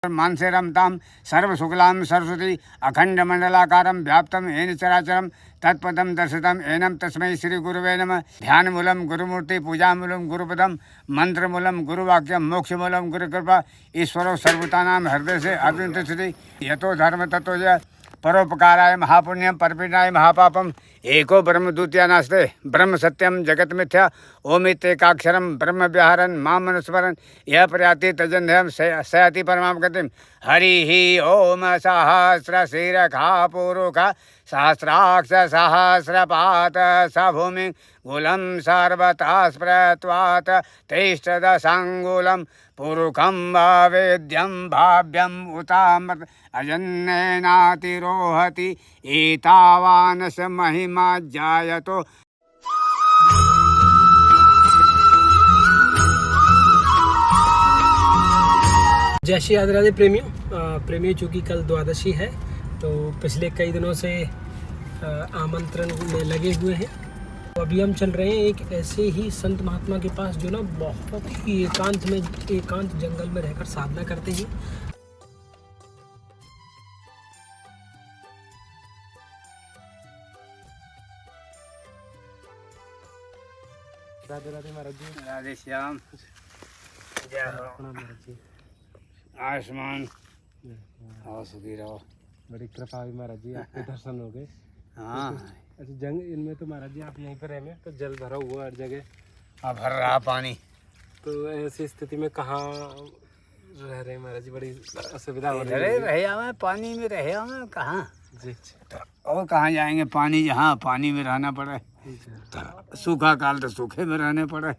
मानसे रमताम सर्वशुक्लां सरस्वती अखंडमंडलाकारं व्याप्तं येन चराचरं तत्पदं दर्शितं येनं तस्मै श्रीगुरुवे नमः। ध्यानमूलं गुरुमूर्ति, पूजामूलं गुरुपदं, मंत्रमूलं गुरुवाक्यं, मोक्षमूलं गुरुकृपा। ईश्वरो सर्वभूतानां हृदय से अर्जुन तिष्ठति। यतो धर्म ततो जय। परोपकाराय महापुण्यम परपीडाय महापापम। एको ब्रह्म द्वितीया नास्ते ब्रह्म सत्यम जगत मिथ्या। ओमित्येकाक्षरम ब्रह्म व्याहरन् माम मनुस्मरन् यह प्रयाति तजन्यम सयाति परमां गतिम्। हरि ही ओम सहस्र शीर्षा पुरुषा सहस्राक्ष सहस्रपात स भूमि गुलं सर्वतः स्प्रत्वात् तिष्ठदशाङ्गुलं पुरुषं वेद्यं भाव्यम् उतामृत अजन्येनातिरोहति एतावानस महिमा जायतो। जय श्री राधे राधे प्रेमियों, चूँकि कल द्वादशी है तो पिछले कई दिनों से आमंत्रण में लगे हुए हैं। तो अभी हम चल रहे हैं एक ऐसे ही संत महात्मा के पास जो ना बहुत ही एकांत जंगल में रहकर साधना करते हैं। राधे राधे महाराज जी। राधे श्याम। जय हो महाराज जी। आयुष्मान और सुखी रहो। बड़ी कृपा हुई महाराज जी, आपके दर्शन हो गए। हाँ अच्छा जंग इनमें तो महाराज जी आप यहीं पर रहे तो जल भरा हुआ हर जगह, अब भर रहा पानी। तो ऐसी स्थिति में कहाँ रह रहे हैं महाराज जी? बड़ी असुविधा हो रही है। रहे हमें पानी में रहे हमें कहाँ जी और कहाँ जाएंगे। पानी जहाँ पानी में रहना पड़े, सूखा काल तो सूखे में रहने पड़े।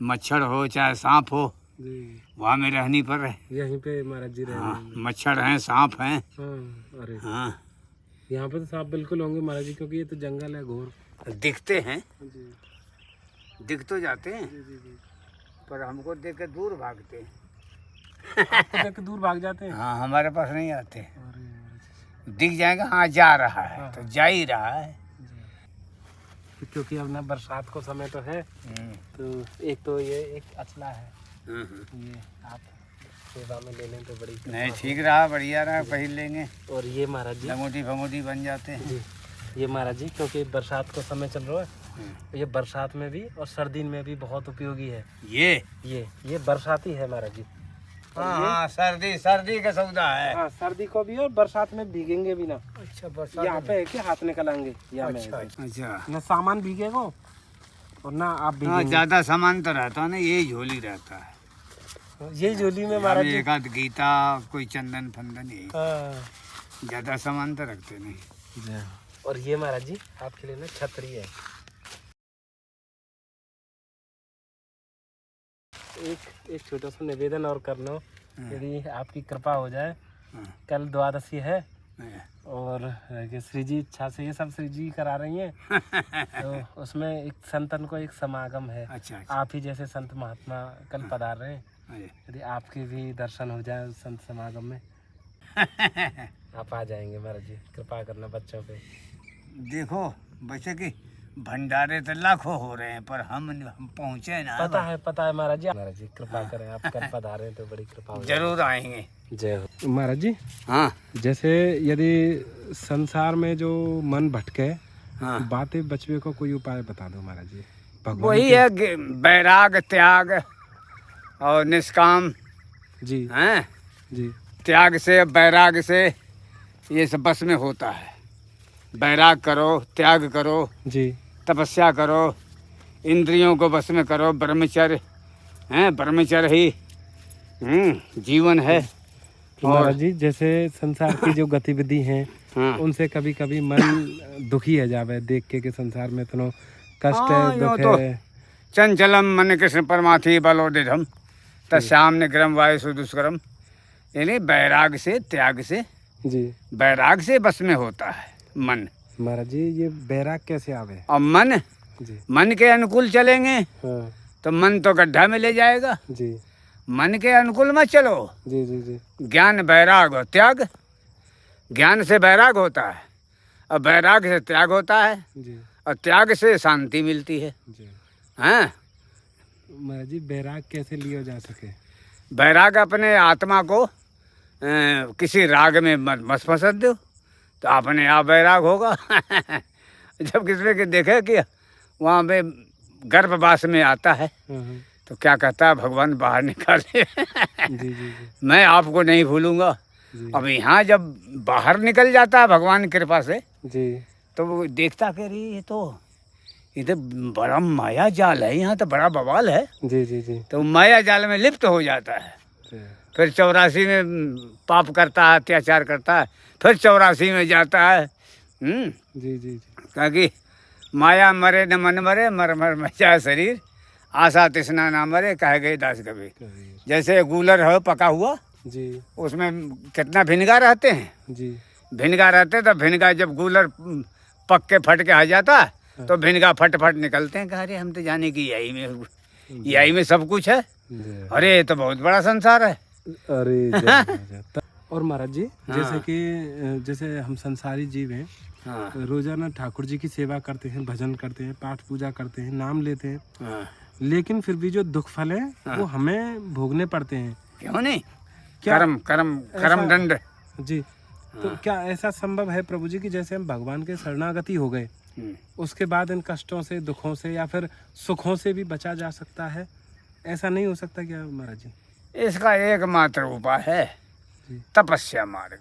मच्छर हो चाहे सांप हो जी, वहाँ में रहनी पड़े। यहीं पे महाराज जी रहे। हाँ, मच्छर हैं सांप हैं। हाँ, अरे हाँ यहाँ पे तो सांप बिल्कुल होंगे महाराज जी, क्योंकि ये तो जंगल है घोर। दिखते हैं, जी दिख तो जाते हैं जी जी जी। पर हमको देख के दूर भागते हैं। आपको देख के दूर भाग जाते हैं। हाँ हमारे पास नहीं आते। अरे दिख जाएगा हाँ जा रहा है तो जा ही रहा है। क्योंकि अब ना बरसात को समय तो है, तो एक तो ये एक अचला है, ये आप सेवा में ले लें तो बड़ी नहीं ठीक रहा, बढ़िया रहा, पहन लेंगे। और ये महाराज जी लंगोटी फंगोटी बन जाते हैं। जी, ये महाराज जी क्योंकि बरसात को समय चल रहा है, ये बरसात में भी और सर्दी में भी बहुत उपयोगी है। ये बरसाती है महाराज जी। हाँ सर्दी का सौदा है। हाँ सर्दी को भी और बरसात में भीगेंगे भी ना। अच्छा बरसात यहाँ पे है कि हाथ निकलेंगे यहाँ में। अच्छा ना सामान भीगेगा और ना आप हाँ भीगेंगे। ज्यादा सामान तो रहता ना, यही झोली रहता है। ये झोली में महाराज जी एक आध गीता कोई चंदन फंदन यही, हाँ। ज्यादा सामान तो रखते नहीं। और ये महाराज जी आपके लिए ना छतरी है। एक छोटा सा निवेदन और करना, यदि आपकी कृपा हो जाए। कल द्वादशी है और श्री जी इच्छा से ये सब श्री जी करा रही हैं तो उसमें एक संतन को एक समागम है। अच्छा आप ही जैसे संत महात्मा कल पधार रहे हैं, यदि आपके भी दर्शन हो जाए उस संत समागम में आप आ जाएंगे महाराज जी। कृपा करना बच्चों पे। देखो बच्चे की भंडारे तो लाखों हो रहे हैं पर हम पहुँचे ना। पता है महाराज जी कृपा करें। आप कल पधारे हैं तो बड़ी कृपा हो। जरूर आएंगे। जय हो महाराज जी। हाँ जैसे यदि संसार में जो मन भटके, हाँ बातें बचवे को कोई उपाय बता दो महाराज जी। वही है बैराग त्याग और निष्काम जी हैं। जी त्याग से बैराग से ये सब बस में होता है। बैराग करो, त्याग करो, जी, तपस्या करो, इंद्रियों को बस में करो। ब्रह्मचर्य हैं, ब्रह्मचर्य ही जीवन है। महाराज जी जैसे संसार की जो गतिविधि हैं हाँ उनसे कभी कभी मन दुखी है जावे देख के कि संसार में इतना कष्ट हाँ, है, दुख तो है। चंचलम मन कृष्ण परमाथि बलोदिधम तस्याम निग्रम वायु दुष्करम। यानी बैराग से त्याग से, जी बैराग से बस में होता है मन। महाराज जी ये बैराग कैसे आवे? और मन जी मन के अनुकूल चलेंगे हाँ तो मन तो गड्ढा में ले जाएगा। जी मन के अनुकूल मत चलो। जी जी जी ज्ञान बैराग और त्याग, ज्ञान से बैराग होता है और बैराग से त्याग होता है जी और त्याग से शांति मिलती है। जी हैं महाराज जी बैराग कैसे लिया जा सके? बैराग अपने आत्मा को किसी राग में मत फंसत दो तो अपने आप बैराग होगा। जब किसी के देखे कि वहाँ पे गर्भवास में आता है तो क्या कहता है, भगवान बाहर निकाले। मैं आपको नहीं भूलूंगा। अब यहाँ जब बाहर निकल जाता है भगवान की कृपा से तो वो देखता कि ये तो बड़ा माया जाल है, यहाँ तो बड़ा बवाल है। तो माया जाल में लिप्त हो जाता है। फिर 84 में पाप करता है, अत्याचार करता है, फिर 84 में जाता है। क्योंकि माया मरे न मन मरे, मर मर मचा शरीर, आशा तृष्णा ना मरे, कह गए दास कबीर। जैसे गूलर है पका हुआ, उसमें कितना भिनगा रहते हैं। भिनगा रहते तो भिनगा जब गूलर पक के फट के आ जाता तो भिनगा फट फट निकलते हैं। कह रहे हम तो जाने की यही में सब कुछ है। अरे ये तो बहुत बड़ा संसार है। अरे और महाराज जी, जैसे हम संसारी जीव हैं, रोजाना ठाकुर जी की सेवा करते हैं, भजन करते हैं, पाठ पूजा करते हैं, नाम लेते हैं, लेकिन फिर भी जो दुख फल है वो हमें भोगने पड़ते हैं। क्यों नहीं? कर्म दंड जी। तो क्या ऐसा संभव है प्रभु जी कि जैसे हम भगवान के शरणागति हो गए, उसके बाद इन कष्टों से, दुखों से या फिर सुखों से भी बचा जा सकता है? ऐसा नहीं हो सकता क्या महाराज जी? इसका एकमात्र उपाय है तपस्या मार्ग।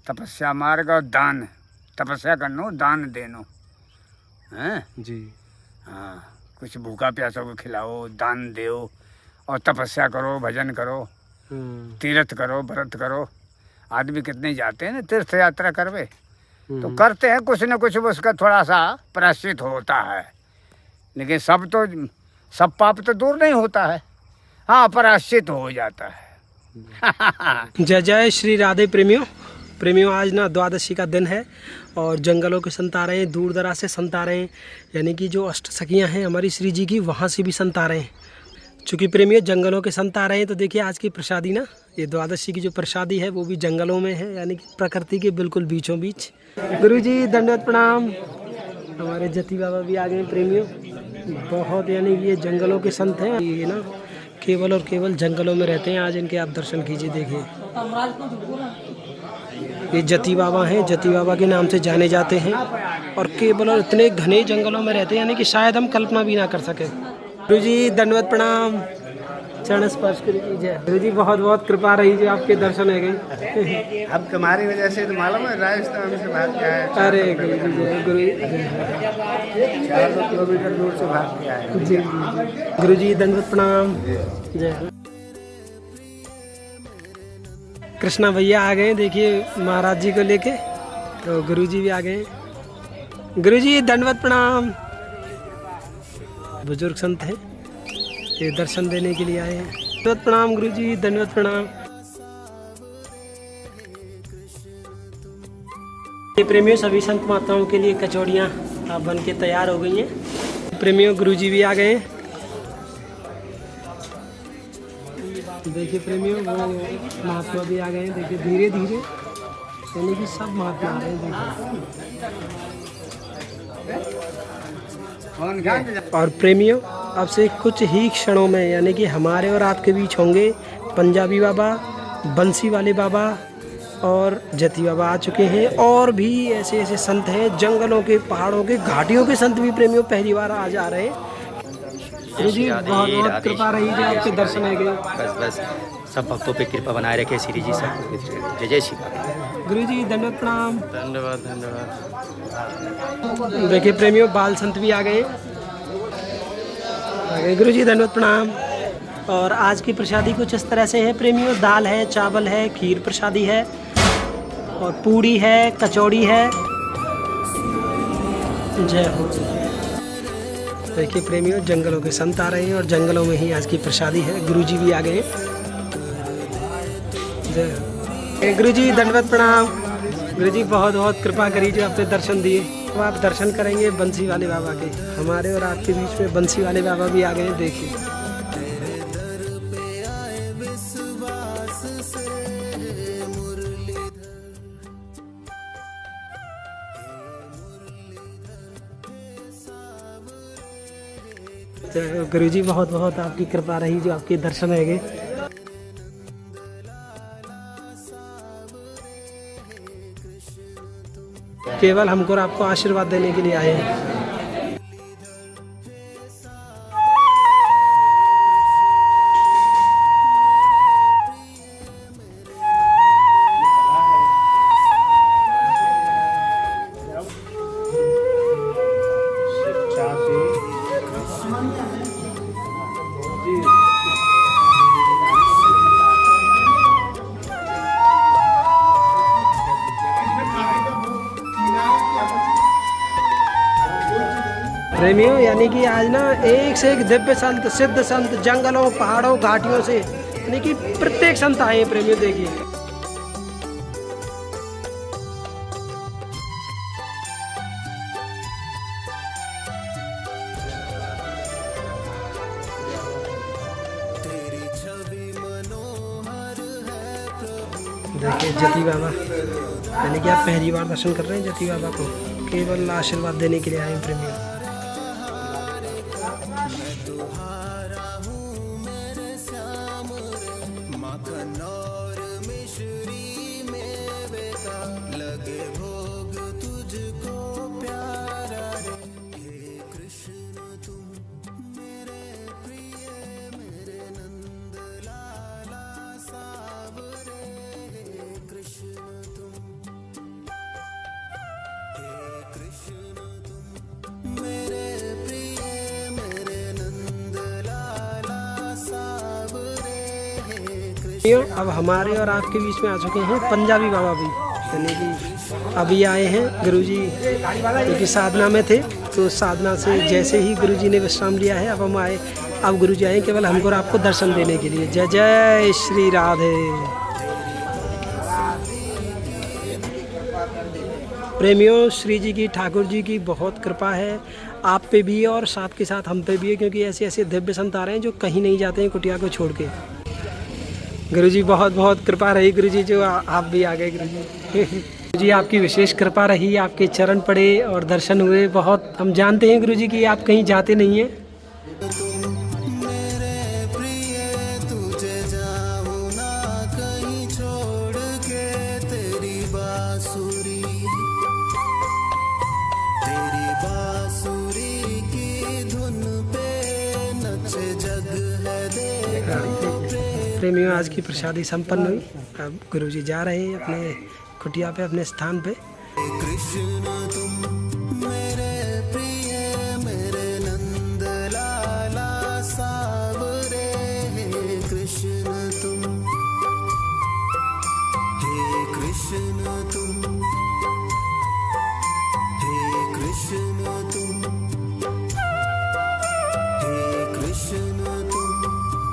तपस्या मार्ग और दान। तपस्या करनो, दान देनो हैं जी। हाँ, कुछ भूखा प्यासों को खिलाओ, दान दो और तपस्या करो, भजन करो, तीर्थ करो, व्रत करो। आदमी कितने जाते हैं ना तीर्थ यात्रा करवे, तो करते हैं कुछ न कुछ, उसका थोड़ा सा प्रायश्चित होता है। लेकिन सब पाप तो दूर नहीं होता है। हाँ, प्रायश्चित हो जाता है। जय जय श्री राधे प्रेमियों, आज ना द्वादशी का दिन है और जंगलों के संत आ रहे हैं, दूर दराज से संत आ रहे हैं, यानी कि जो अष्ट सखियाँ हैं हमारी श्री जी की, वहाँ से भी संत आ रहे हैं। चूँकि प्रेमियों जंगलों के संत आ रहे हैं तो देखिए आज की प्रसादी ना, ये द्वादशी की जो प्रसादी है वो भी जंगलों में है, यानी कि प्रकृति के बिल्कुल बीचों बीच। गुरु जी दंडवत प्रणाम। हमारे जति बाबा भी आ गए प्रेमियों। बहुत, यानी कि ये जंगलों के संत हैं, ये ना केवल और केवल जंगलों में रहते हैं। आज इनके आप दर्शन कीजिए। देखिए ये जति बाबा हैं, जति बाबा के नाम से जाने जाते हैं और केवल और इतने घने जंगलों में रहते हैं, यानी कि शायद हम कल्पना भी ना कर सके। गुरु जी दंडवत प्रणाम, चरण स्पर्श कीजिए। गुरु जी बहुत बहुत कृपा रही जी, आपके दर्शन है गए। अब तुम्हारी वजह से तो मालूम है राजस्थान से भाग के आए। अरे गुरु जी जय गुरु, 400 किलोमीटर दूर से भाग के आए। जी गुरु जी दंडवत प्रणाम। जय कृष्णा भैया आ गए, देखिए महाराज जी को लेके, तो गुरु जी भी आ गए। गुरु जी दंडवत प्रणाम। बुजुर्ग संत हैं, ये दर्शन देने के लिए आए हैं। दंडवत प्रणाम गुरु जी, दंडवत प्रणाम। ये प्रेमियों सभी संत माताओं के लिए कचौड़ियाँ बन के तैयार हो गई हैं। प्रेमियों गुरु जी भी आ गए हैं। देखिए प्रेमियों वो महात्मा भी आ गए हैं। देखिए धीरे धीरे, यानी कि सब महात्मा आ रहे हैं। और प्रेमियों अब से कुछ ही क्षणों में, यानी कि हमारे और आपके बीच होंगे पंजाबी बाबा, बंसी वाले बाबा और जति बाबा आ चुके हैं। और भी ऐसे ऐसे संत हैं, जंगलों के, पहाड़ों के, घाटियों के संत भी प्रेमियों पहली बार आज आ रहे हैं। गुरु जी बहुत बहुत कृपा रही है, आपके दर्शन है गए। बस सब भक्तों पे कृपा बनाए रखे श्री जी सब। जय जय श्री राम। गुरु जी दंडवत प्रणाम। धन्यवाद धन्यवाद। देखिए प्रेमियों बाल संत भी आ गए। गुरु जी दंडवत प्रणाम। और आज की प्रसादी कुछ इस तरह से है प्रेमियों, दाल है, चावल है, खीर प्रसादी है और पूड़ी है, कचौड़ी है। जय हो। देखिए प्रेमियों जंगलों के संत आ रहे हैं और जंगलों में ही आज की प्रसादी है। गुरु जी भी आ गए। जय गुरु जी दंडवत प्रणाम। गुरु जी बहुत बहुत कृपा करी जो आपने दर्शन दिए। तो आप दर्शन करेंगे बंसी वाले बाबा के। हमारे और आपके बीच में बंसी वाले बाबा भी आ गए। देखिए तो गुरु जी बहुत बहुत आपकी कृपा रही जो आपके दर्शन है गए। केवल हमको और आपको आशीर्वाद देने के लिए आए हैं। प्रेमियों, यानी कि आज ना एक से एक दिव्य संत, सिद्ध संत, जंगलों, पहाड़ों, घाटियों से, यानी कि प्रत्येक संत आए हैं प्रेमियों। देखिए देखिए जति बाबा, यानी कि आप पहली बार दर्शन कर रहे हैं जति बाबा को, केवल आशीर्वाद देने के लिए आए हैं प्रेमियों। अब हमारे और आपके बीच में आ चुके हैं पंजाबी बाबा भी, यानी कि अभी आए हैं गुरुजी, क्योंकि साधना में थे, तो साधना से जैसे ही गुरुजी ने विश्राम लिया है, अब हम आए, अब गुरुजी आए केवल हमको और आपको दर्शन देने के लिए। जय जय श्री राधे। प्रेमियों, श्री जी की, ठाकुर जी की बहुत कृपा है आप पे भी और साथ के साथ हम पे भी है, क्योंकि ऐसे ऐसे दिव्य संत आ रहे हैं जो कहीं नहीं जाते हैं कुटिया को छोड़ के। गुरुजी बहुत बहुत कृपा रही गुरुजी, जो आप भी आ गए गुरुजी। गुरुजी आपकी विशेष कृपा रही, आपके चरण पड़े और दर्शन हुए बहुत। हम जानते हैं गुरुजी कि आप कहीं जाते नहीं हैं। प्रेमियों, आज की प्रसादी संपन्न हुई। अब गुरुजी जा रहे हैं अपने कुटिया पे, अपने स्थान पे। कृष्ण तुम